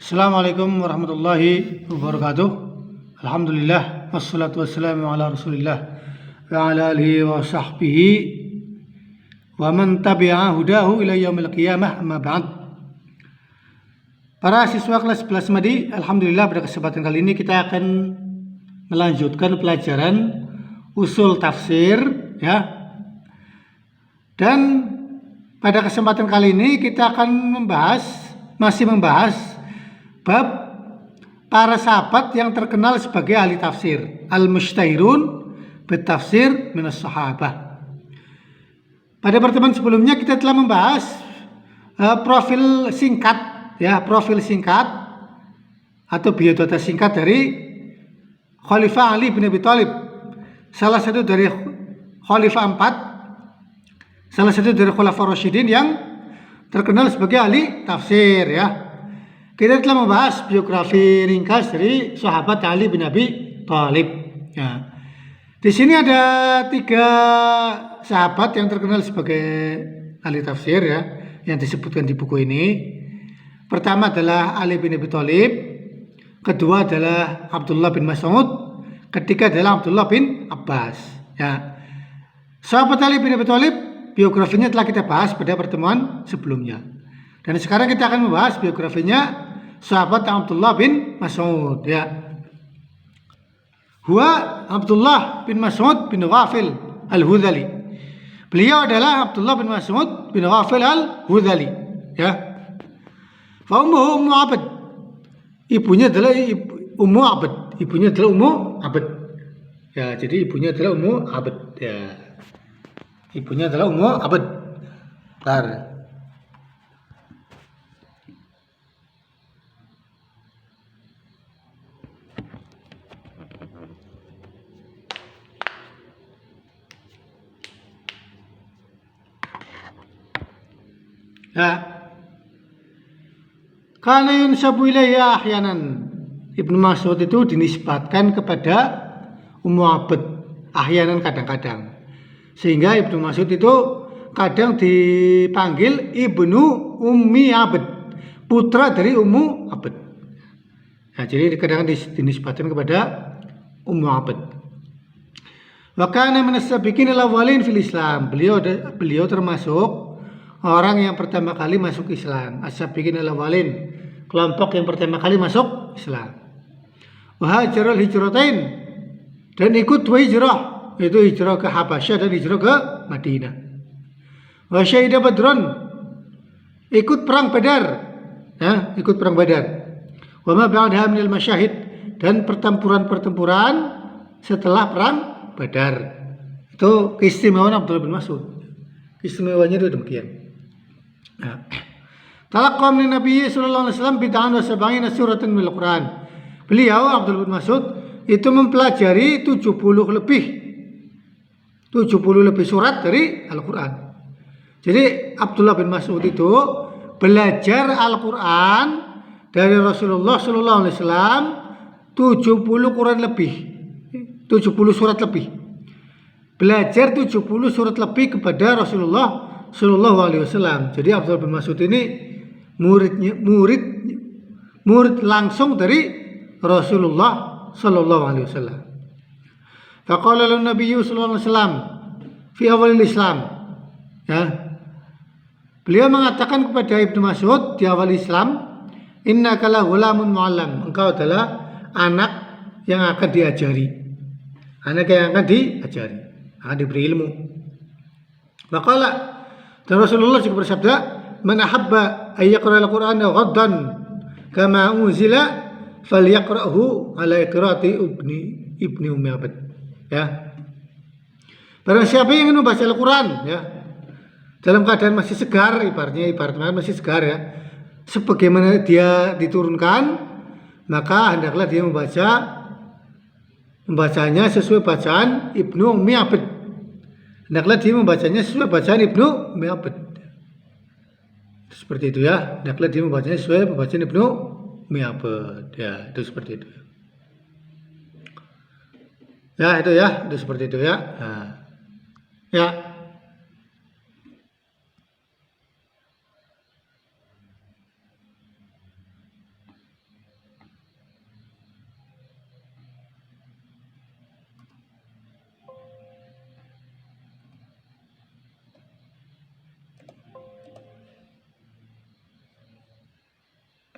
Assalamualaikum warahmatullahi wabarakatuh. Alhamdulillah wassalatu wassalamu ala Rasulillah wa ala alihi wa sahbihi wa man tabi'a hudahu ila yaumil qiyamah, amma ba'd. Para siswa kelas 11 Madi, alhamdulillah pada kesempatan kali ini kita akan melanjutkan pelajaran usul tafsir ya. Dan pada kesempatan kali ini kita akan masih membahas bab para sahabat yang terkenal sebagai ahli tafsir, al-mushtahirun bitafsir minas sahabah. Pada pertemuan sebelumnya kita telah membahas profil singkat atau biodata singkat dari Khalifah Ali bin Abi Thalib, salah satu dari Khalifah 4, salah satu dari Khulafaur Rasyidin yang terkenal sebagai ahli tafsir ya. Kita telah membahas biografi ringkas dari sahabat Ali bin Abi Thalib. Ya. Di sini ada 3 sahabat yang terkenal sebagai ahli tafsir ya, yang disebutkan di buku ini. Pertama adalah Ali bin Abi Thalib, kedua adalah Abdullah bin Mas'ud, ketiga adalah Abdullah bin Abbas. Ya. Sahabat Ali bin Abi Thalib biografinya telah kita bahas pada pertemuan sebelumnya. Dan sekarang kita akan membahas biografinya sahabat Abdullah bin Mas'ud ya. Huwa Abdullah bin Mas'ud bin Ghafil al-Hudhali. Beliau adalah Abdullah bin Mas'ud bin Ghafil al-Hudhali ya. Fa ummuhu Ummu Abd. Ibunya adalah Ummu Abd. Ibunya adalah Ummu Abd. Ya, jadi ibunya adalah Ummu Abd ya. Ibunya adalah Ummu Abd. Bentar. Ya. Kana yunsabu ilayya ahyanan. Ibnu Mas'ud itu dinisbatkan kepada Ummu Abd ahyanan, kadang-kadang. Sehingga Ibnu Mas'ud itu kadang dipanggil Ibnu Ummi Abd, putra dari Ummu Abd. Nah, jadi kadang dinisbatkan kepada Ummu Abd. Wa kana min as-sabiqin al-awwalin fil Islam. Beliau termasuk orang yang pertama kali masuk Islam. As-sabiqin al-awwalin, kelompok yang pertama kali masuk Islam. Wa hajarul hijratain, dan ikut 2 hijrah, yaitu hijrah ke Habasyah dan hijrah ke Madinah. Wa syahida Badrun, ikut perang Badar ya, ikut perang Badar. Wa ma ba'daha minal masyahid, dan pertempuran-pertempuran setelah perang Badar. Itu keistimewaan Abdullah bin Mas'ud. Istimewanya itu demikian. Nah, talaqqa min Nabi sallallahu alaihi wasallam bid'an wa sab'ina suratan minal Quran. Beliau Abdullah bin Mas'ud itu mempelajari 70 lebih surat dari Al-Quran. Jadi Abdullah bin Mas'ud itu belajar Al-Quran dari Rasulullah sallallahu alaihi wasallam 70 Quran lebih, 70 surat lebih. Belajar 70 surat lebih kepada Rasulullah sallallahu alaihi wasallam. Jadi Abdullah bin Mas'ud ini murid langsung dari Rasulullah sallallahu alaihi wasallam. Faqala lahu Nabi sallallahu alaihi wasallam fi awal Islam. Ya. Beliau mengatakan kepada Ibnu Mas'ud di awal Islam, innaka la ghulamun muallam. Engkau adalah anak yang akan diajari. Anak yang akan diajari, akan diberi ilmu. Maqala, dan Rasulullah juga bersabda, man ahabba ay yaqra al-Qur'ana ghaddan kama unzila falyaqra'hu ala qiraati ibni Ummi Abd. Ya. Barang siapa yang ingin membaca Al-Quran ya, dalam keadaan masih segar, ibaratnya masih segar ya, sebagaimana dia diturunkan, maka hendaklah dia membacanya sesuai bacaan Ibnu Ummi Abd. Hendaklah dia membacanya sesuai bacaan Ibnu Ummi Abd. Seperti itu ya. Hendaklah dia membacanya sesuai bacaan Ibnu Ummi Abd. Ya, itu seperti itu. Ya, itu seperti itu ya. Nah. Ya.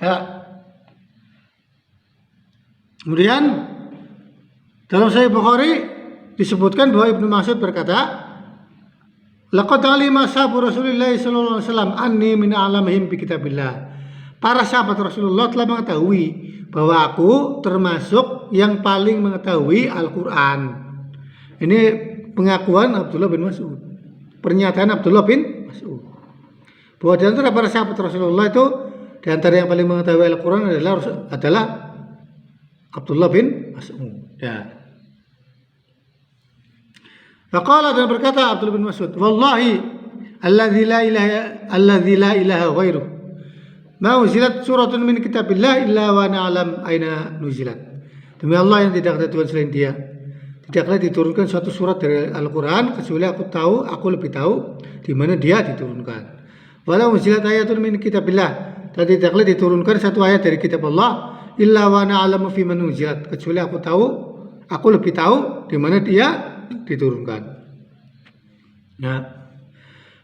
Ya. Kemudian dalam Sahih Bukhari disebutkan bahwa Ibnu Mas'ud berkata, laqad alima ashabu Rasulillah sallallahu alaihi wasallam anni min a'lamihim bi kitabillah. Para sahabat Rasulullah telah mengetahui bahwa aku termasuk yang paling mengetahui Al-Qur'an. Ini pengakuan Abdullah bin Mas'ud. Pernyataan Abdullah bin Mas'ud. Bahwa di antara para sahabat Rasulullah itu di antara yang paling mengetahui Al-Qur'an adalah Abdullah bin Mas'ud. Ya. Faqala, dan berkata Abdullah bin Mas'ud, wallahi alladzi la ilaha ghairuh ma unzilat suratun min kitabillah illa wa na'lam aina nuzilat. Demi Allah yang tidak ada Tuhan selain Dia, tidaklah diturunkan suatu surat dari Al-Qur'an kecuali aku lebih tahu di mana dia diturunkan. Walau unzilat ayatun min kitabillah, dan tidaklah diturunkan satu ayat dari kitab Allah illa wa na'lamu fi man unzilat, kecuali aku lebih tahu di mana dia diturunkan. Nah,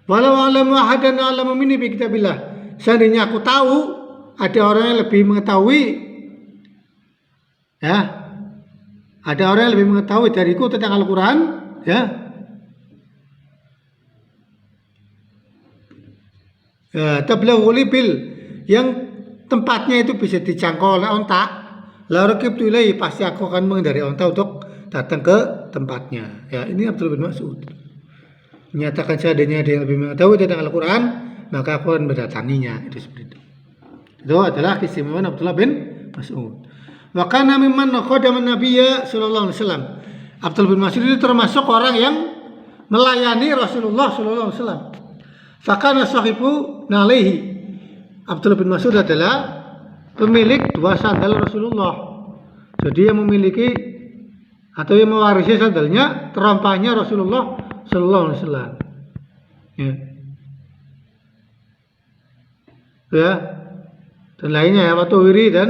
walau alamu ahadan alamu minni bi kitabillah, seandainya aku tahu ada orang yang lebih mengetahui, ya, ada orang yang lebih mengetahui dariku tentang Al-Quran, ya, tablaghu libil, yang tempatnya itu bisa dijangkau oleh onta, la raqibtu ilaihi, pasti aku akan menghindari onta untuk datang ke tempatnya. Ya, ini Abdullah bin Mas'ud menyatakan seandainya ada yang lebih mengetahui tentang Al-Quran, maka aku akan mendatanginya. Itu seperti itu. Itu adalah keistimewaan Abdullah bin Mas'ud. Wa kana mimman khadama Nabiyya sallallahu alaihi wasallam. Abdullah bin Mas'ud itu termasuk orang yang melayani Rasulullah sallallahu alaihi wasallam. Fa kana sahibu nalaihi. Abdullah bin Mas'ud adalah pemilik dua sandal Rasulullah. Jadi yang memiliki atau yang mewarisi sandalnya, terompahnya Rasulullah sallallahu alaihi wasallam. Ya. Ya. Dan lainnya ya, Tuhuri dan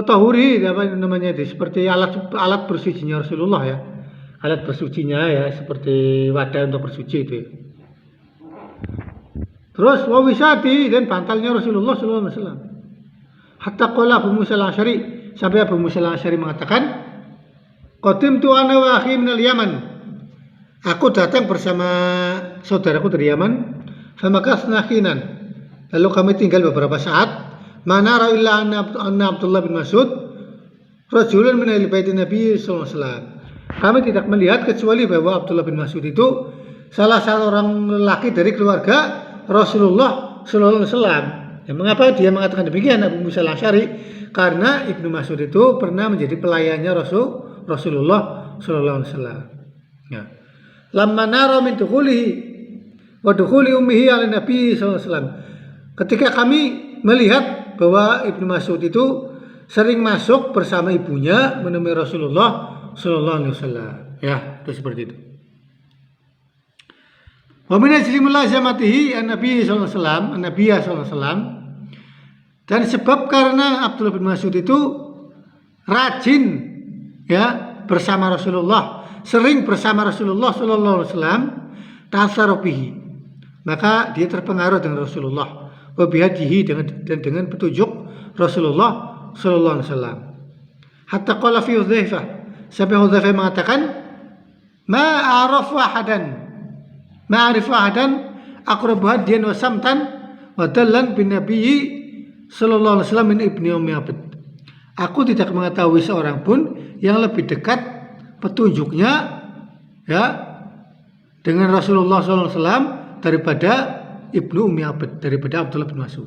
Tahuri, apa namanya itu, seperti alat bersucinya Rasulullah ya. Alat bersucinya ya, seperti wadah untuk bersuci itu ya. Terus wawisati, dan bantalnya Rasulullah sallallahu alaihi wasallam. Hatta qala Abu Musa al-Asy'ari, sampai Abu Musa al-Asy'ari mengatakan, qadimtu ana wa akhi minal Yaman. Aku datang bersama saudaraku dari Yaman. Famakasna khinan. Lalu kami tinggal beberapa saat. Mana ra illa anna Abdullah bin Mas'ud rajulun min ahli bait Nabi sallallahu alaihi wasallam. Kami tidak melihat kecuali bahwa Abdullah bin Mas'ud itu salah satu orang lelaki dari keluarga Rasulullah sallallahu alaihi wasallam. Ya, mengapa dia mengatakan demikian Abu Musa al-Asy'ari? Karena Ibnu Mas'ud itu pernah menjadi pelayannya Rasulullah sallallahu alaihi wasallam. Ya. Lamma nara min dukhulihi wa dukhuli ummihi ala Nabi sallallahu alaihi wasallam. Ketika kami melihat bahwa Ibnu Mas'ud itu sering masuk bersama ibunya menemui Rasulullah sallallahu alaihi wasallam. Ya, itu seperti itu. Wa min ajli mulazamatihi an-nabi sallallahu alaihi wasallam, an-nabiyya sallallahu alaihi wasallam. Dan sebab karena Abdullah bin Mas'ud itu rajin ya bersama Rasulullah, sering bersama Rasulullah sallallahu alaihi wasallam, tasarrufihi, maka dia terpengaruh dengan Rasulullah, wa bihadihi, dengan petunjuk Rasulullah sallallahu alaihi wasallam. Hatta qala fi Hudzaifah, sampai Hudzaifah mengatakan, ma'arifu ahadan aqrabu hadiyan wa samtan wa dallan bin nabiyyi sallallahu alaihi wasallam min ibni Ummi Abd. Aku tidak mengetahui seorang pun yang lebih dekat petunjuknya ya dengan Rasulullah sallallahu alaihi wasallam daripada Ibnu Ummi Abd, daripada Abdullah bin Mas'ud.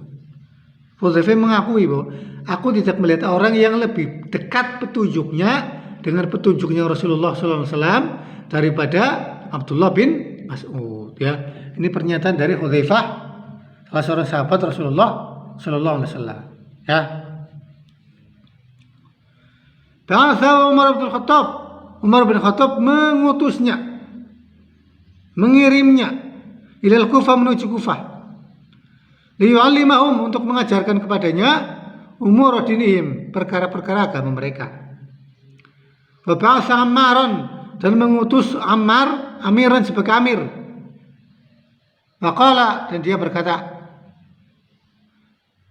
Hudzaifah mengakui bahwa aku tidak melihat orang yang lebih dekat petunjuknya dengan petunjuknya Rasulullah sallallahu alaihi wasallam daripada Abdullah bin Mas'ud. Ya, ini pernyataan dari Hudzaifah, salah seorang sahabat Rasulullah sallallahu alaihi wasallam. Ya. Ba'atha Umar bin Khattab. Umar bin Khattab mengutusnya, mengirimnya ilal Kufah, menuju Kufah. Liyu'allimahum, untuk mengajarkan kepadanya umur dinihim, perkara-perkara agama mereka. Wa ba'atha Ammaran, dan mengutus Ammar amiran, sebagai amir. Waqala, dan dia berkata,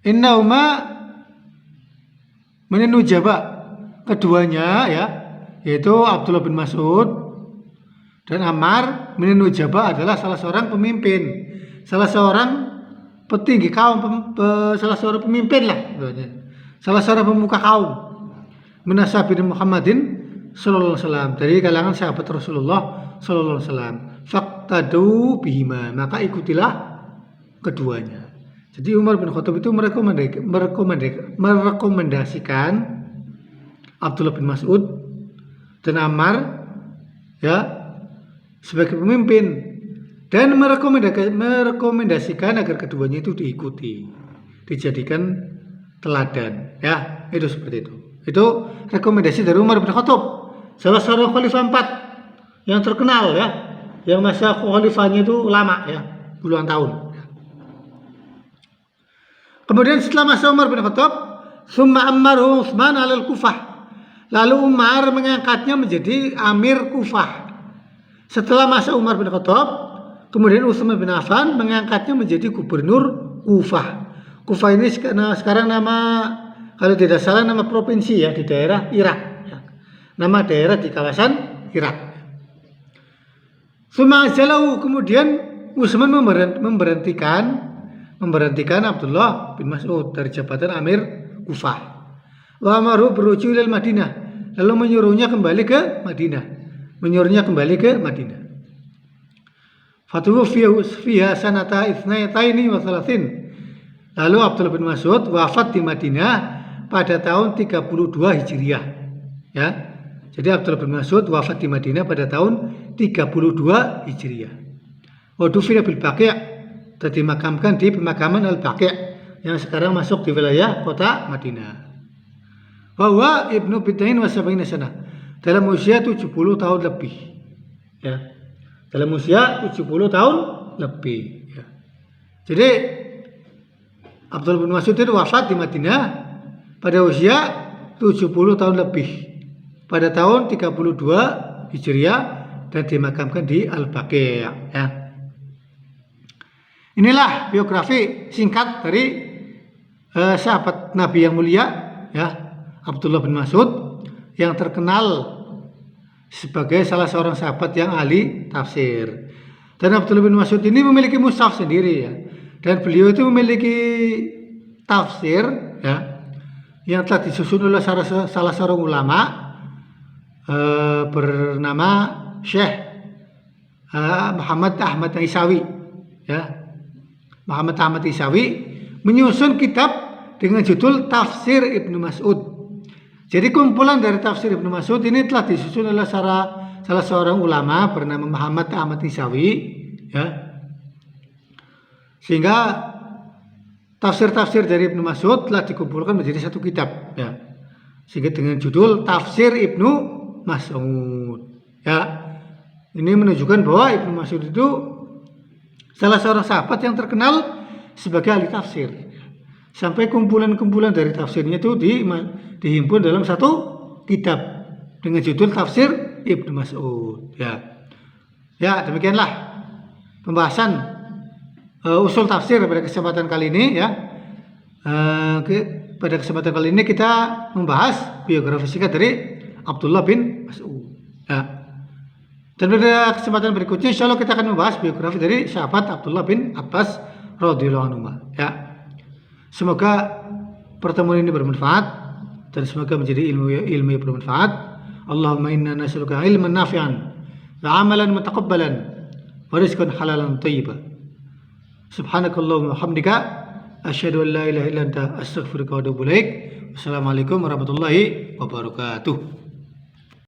innahuma menujaba, keduanya ya, yaitu Abdullah bin Mas'ud dan Ammar menujaba adalah salah seorang pemimpin, salah seorang petinggi kaum, salah seorang pemimpin lah, salah seorang pemuka kaum, minasabin Muhammadin sallallahu alaihi wasallam, dari kalangan sahabat Rasulullah sallallahu alaihi wasallam. Faqtadu bihima, maka ikutilah keduanya. Jadi Umar bin Khattab itu merekomendasikan Abdullah bin Mas'ud dan Ammar ya sebagai pemimpin dan merekomendasikan agar keduanya itu diikuti, dijadikan teladan ya, itu seperti itu. Itu rekomendasi dari Umar bin Khattab, salah seorang khalifah 4 yang terkenal ya, yang masa khalifahnya itu lama ya, puluhan tahun. Kemudian setelah masa Umar bin Khattab, summa ammaru Utsman alal Kufah, lalu Umar mengangkatnya menjadi amir Kufah. Setelah masa Umar bin Khattab, kemudian Utsman bin Affan mengangkatnya menjadi gubernur Kufah. Kufah ini sekarang nama, kalau tidak salah nama provinsi ya, di daerah Irak ya. Nama daerah di kawasan Irak. Summa jalau, kemudian Utsman memberhentikan Abdullah bin Mas'ud dari jabatan Amir Kufah. Wa amaru beruju ilal Madinah, lalu menyuruhnya kembali ke Madinah. Fatuhu fiha sanata itsnaini wa thalathin. Lalu Abdullah bin Mas'ud wafat di Madinah pada tahun 32 Hijriah. Ya. Jadi Abdullah bin Mas'ud wafat di Madinah pada tahun 32 Hijriah. Wa dufina bil Baqi', dimakamkan di pemakaman Al-Baqi' yang sekarang masuk di wilayah kota Madinah. Bahwa Ibnu Bid'ain wa sab'ina sanah, dalam usia 70 tahun lebih. Ya. Dalam usia 70 tahun lebih ya. Jadi Abdullah bin Mas'ud itu wafat di Madinah pada usia 70 tahun lebih, pada tahun 32 Hijriah, dan dimakamkan di Al-Baqi' ya. Inilah biografi singkat dari sahabat Nabi yang mulia ya, Abdullah bin Mas'ud, yang terkenal sebagai salah seorang sahabat yang ahli tafsir. Dan Abdullah bin Mas'ud ini memiliki mushaf sendiri ya, dan beliau itu memiliki tafsir ya, yang telah disusun oleh salah seorang ulama bernama Syekh Muhammad Ahmad Isawi ya. Muhammad Ahmad Isawi menyusun kitab dengan judul Tafsir Ibnu Mas'ud. Jadi kumpulan dari Tafsir Ibnu Mas'ud ini telah disusun oleh salah seorang ulama bernama Muhammad Ahmad Isawi ya. Sehingga tafsir-tafsir dari Ibnu Mas'ud telah dikumpulkan menjadi satu kitab ya. Sehingga dengan judul Tafsir Ibnu Mas'ud ya. Ini menunjukkan bahwa Ibnu Mas'ud itu salah seorang sahabat yang terkenal sebagai ahli tafsir. Sampai kumpulan-kumpulan dari tafsirnya itu dihimpun dalam satu kitab dengan judul Tafsir Ibnu Mas'ud ya. Ya, demikianlah pembahasan usul tafsir pada kesempatan kali ini ya. Pada kesempatan kali ini kita membahas biografi singkat dari Abdullah bin Mas'ud ya. Dan pada kesempatan berikutnya insyaallah kita akan membahas biografi dari sahabat Abdullah bin Abbas radhiyallahu anhu ya. Semoga pertemuan ini bermanfaat dan semoga menjadi ilmu yang bermanfaat. Allahumma inna nas'aluka ilman nafi'an wa amalan mutaqabbalan wa rizqan halalan thayyiban. Subhanakallahumma wa hamdika asyhadu an la ilaha illa anta astaghfiruka wa atubu ilaik. Wassalamualaikum warahmatullahi wabarakatuh.